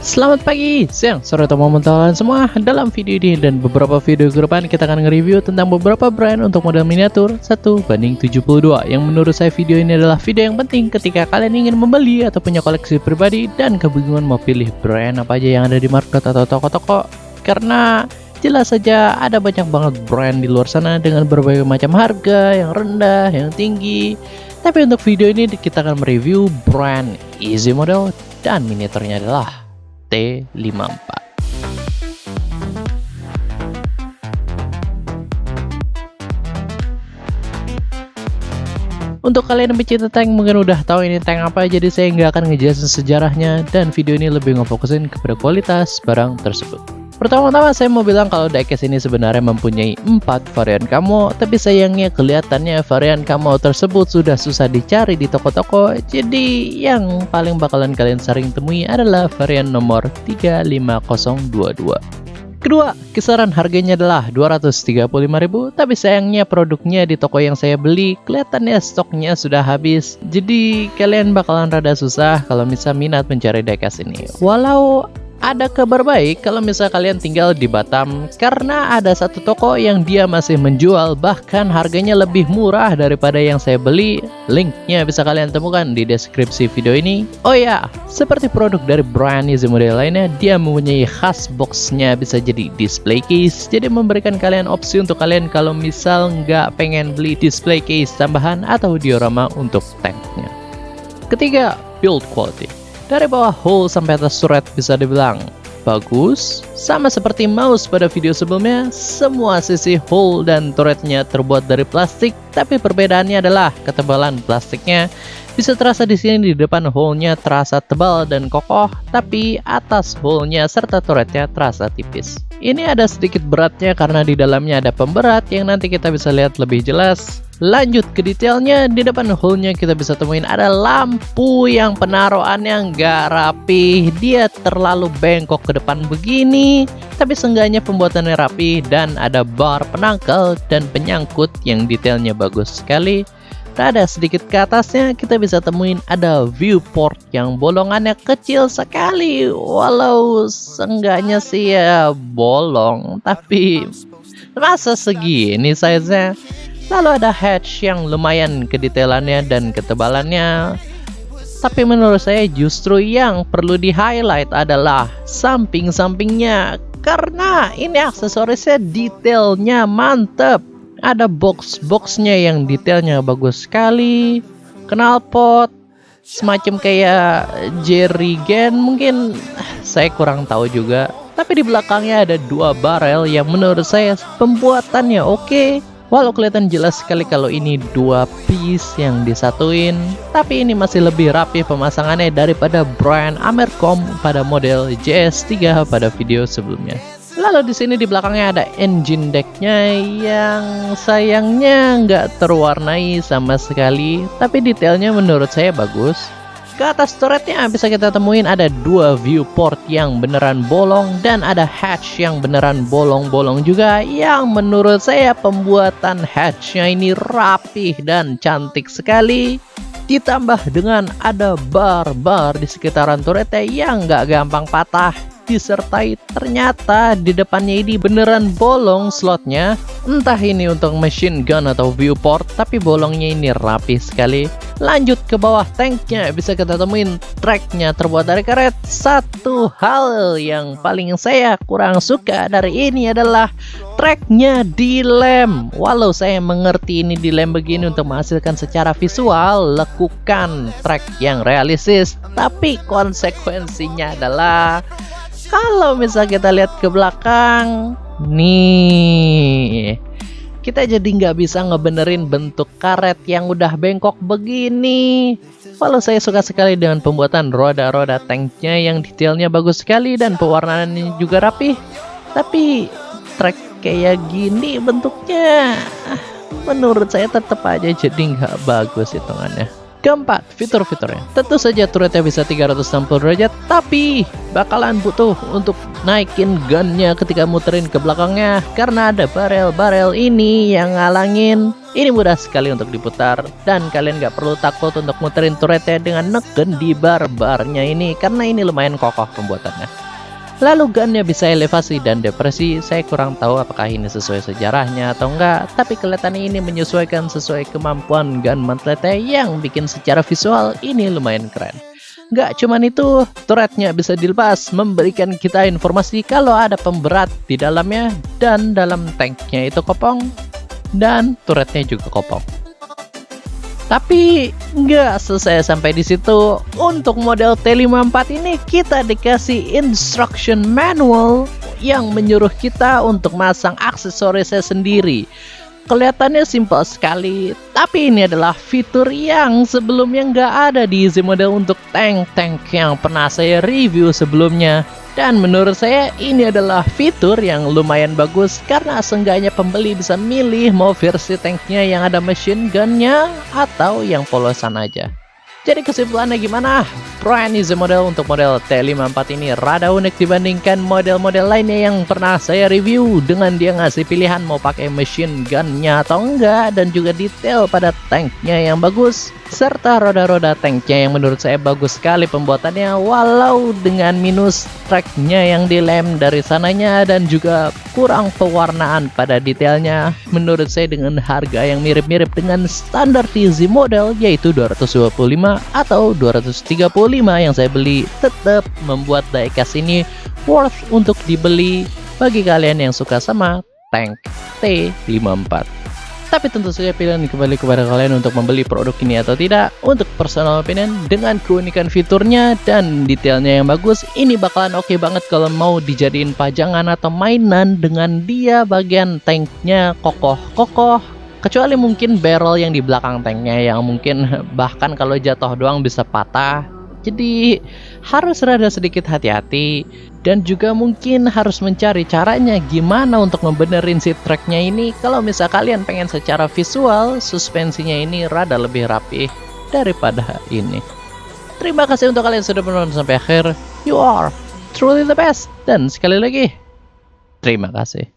Selamat pagi, siang, sore, atau malam teman semua. Dalam video ini dan beberapa video ke depan kita akan nge-review tentang beberapa brand untuk model miniatur 1:72. Yang menurut saya video ini adalah video yang penting ketika kalian ingin membeli atau punya koleksi pribadi dan kebingungan mau pilih brand apa aja yang ada di market atau toko-toko. Karena jelas saja ada banyak banget brand di luar sana dengan berbagai macam harga, yang rendah, yang tinggi. Tapi untuk video ini kita akan mereview brand Easy Model dan miniaturnya adalah T54. Untuk kalian yang pecinta tank mungkin udah tahu ini tank apa, jadi saya nggak akan ngejelasin sejarahnya dan video ini lebih ngefokusin kepada kualitas barang tersebut. Pertama-tama saya mau bilang kalau diecast ini sebenarnya mempunyai 4 varian camo, tapi sayangnya kelihatannya varian camo tersebut sudah susah dicari di toko-toko, jadi yang paling bakalan kalian sering temui adalah varian nomor 35022. Kedua, kisaran harganya adalah 235.000, tapi sayangnya produknya di toko yang saya beli kelihatannya stoknya sudah habis. Jadi kalian bakalan rada susah kalau misal minat mencari diecast ini. Walau ada kabar baik kalau misal kalian tinggal di Batam, karena ada satu toko yang dia masih menjual, bahkan harganya lebih murah daripada yang saya beli. Linknya bisa kalian temukan di deskripsi video ini. Oh ya, seperti produk dari brand Easy Model lainnya, dia mempunyai khas boxnya bisa jadi display case, jadi memberikan kalian opsi untuk kalian kalau misal nggak pengen beli display case tambahan atau diorama untuk tanknya. Ketiga, build quality. Dari bawah hull sampai atas turret bisa dibilang bagus. Sama seperti mouse pada video sebelumnya, semua sisi hull dan turretnya terbuat dari plastik, tapi perbedaannya adalah ketebalan plastiknya. Bisa terasa di sini, di depan hullnya terasa tebal dan kokoh, tapi atas hullnya serta turretnya terasa tipis. Ini ada sedikit beratnya karena di dalamnya ada pemberat yang nanti kita bisa lihat lebih jelas. Lanjut ke detailnya, di depan hullnya kita bisa temuin ada lampu yang penaruhannya nggak rapi. Dia terlalu bengkok ke depan begini, tapi seenggaknya pembuatannya rapi, dan ada bar penangkal dan penyangkut yang detailnya bagus sekali. Rada sedikit ke atasnya kita bisa temuin ada viewport yang bolongannya kecil sekali. Walau seenggaknya sih ya bolong, tapi masa segini size-nya. Lalu ada hatch yang lumayan kedetailannya dan ketebalannya. Tapi menurut saya justru yang perlu di highlight adalah samping-sampingnya, karena ini aksesorisnya detailnya mantep. Ada box-boxnya yang detailnya bagus sekali, knalpot semacam kayak jerry can, mungkin saya kurang tahu juga. Tapi di belakangnya ada 2 barel yang menurut saya pembuatannya oke. Walau kelihatan jelas sekali kalau ini 2 piece yang disatuin, tapi ini masih lebih rapi pemasangannya daripada brand Amercom pada model JS3 pada video sebelumnya. Lalu di sini di belakangnya ada engine decknya yang sayangnya nggak terwarnai sama sekali, tapi detailnya menurut saya bagus. Ke atas turretnya bisa kita temuin ada 2 viewport yang beneran bolong dan ada hatch yang beneran bolong-bolong juga, yang menurut saya pembuatan hatchnya ini rapih dan cantik sekali. Ditambah dengan ada bar-bar di sekitaran turretnya yang nggak gampang patah, disertai ternyata di depannya ini beneran bolong slotnya. Entah ini untuk machine gun atau viewport, tapi bolongnya ini rapi sekali. Lanjut ke bawah tanknya bisa kita temuin tracknya terbuat dari karet. Satu hal yang paling saya kurang suka dari ini adalah tracknya dilem. Walau saya mengerti ini dilem begini untuk menghasilkan secara visual lekukan track yang realistis, tapi konsekuensinya adalah kalau misal kita lihat ke belakang nih, kita jadi nggak bisa ngebenerin bentuk karet yang udah bengkok begini. Walau saya suka sekali dengan pembuatan roda-roda tanknya yang detailnya bagus sekali dan pewarnaannya juga rapih, tapi track kayak gini bentuknya menurut saya tetap aja jadi nggak bagus hitungannya. Keempat, fitur-fiturnya. Tentu saja turretnya bisa 360 derajat, tapi bakalan butuh untuk naikin gunnya ketika muterin ke belakangnya, karena ada barel-barel ini yang ngalangin. Ini mudah sekali untuk diputar, dan kalian gak perlu takut untuk muterin turretnya dengan neken di bar-barnya ini, karena ini lumayan kokoh pembuatannya. Lalu gunnya bisa elevasi dan depresi, saya kurang tahu apakah ini sesuai sejarahnya atau enggak, tapi kelihatannya ini menyesuaikan sesuai kemampuan gun mantletnya yang bikin secara visual ini lumayan keren. Gak cuman itu, turretnya bisa dilepas, memberikan kita informasi kalau ada pemberat di dalamnya, dan dalam tanknya itu kopong, dan turretnya juga kopong. Tapi nggak selesai sampai di situ. Untuk model T54 ini kita dikasih instruction manual yang menyuruh kita untuk masang aksesorisnya sendiri. Kelihatannya simpel sekali, tapi ini adalah fitur yang sebelumnya nggak ada di easy model untuk tank-tank yang pernah saya review sebelumnya. Dan menurut saya ini adalah fitur yang lumayan bagus karena seenggaknya pembeli bisa milih mau versi tanknya yang ada machine gunnya atau yang polosan aja. Jadi kesimpulannya gimana? Brand easy model untuk model T54 ini rada unik dibandingkan model-model lainnya yang pernah saya review, dengan dia ngasih pilihan mau pakai machine gunnya atau enggak, dan juga detail pada tanknya yang bagus, serta roda-roda tanknya yang menurut saya bagus sekali pembuatannya, walau dengan minus tracknya yang dilem dari sananya dan juga kurang pewarnaan pada detailnya. Menurut saya dengan harga yang mirip-mirip dengan standar easy model yaitu 225 atau 235 yang saya beli, tetap membuat diecast ini worth untuk dibeli bagi kalian yang suka sama tank T54. Tapi tentu saja pilihan kembali kepada kalian untuk membeli produk ini atau tidak. Untuk personal opinion, dengan keunikan fiturnya dan detailnya yang bagus, ini bakalan oke banget kalau mau dijadiin pajangan atau mainan dengan dia bagian tanknya kokoh-kokoh. Kecuali mungkin barrel yang di belakang tanknya yang mungkin bahkan kalau jatuh doang bisa patah. Jadi harus rada sedikit hati-hati, dan juga mungkin harus mencari caranya gimana untuk membenerin si tracknya ini kalau misal kalian pengen secara visual suspensinya ini rada lebih rapi daripada ini. Terima kasih untuk kalian yang sudah menonton sampai akhir. You are truly the best. Dan sekali lagi, terima kasih.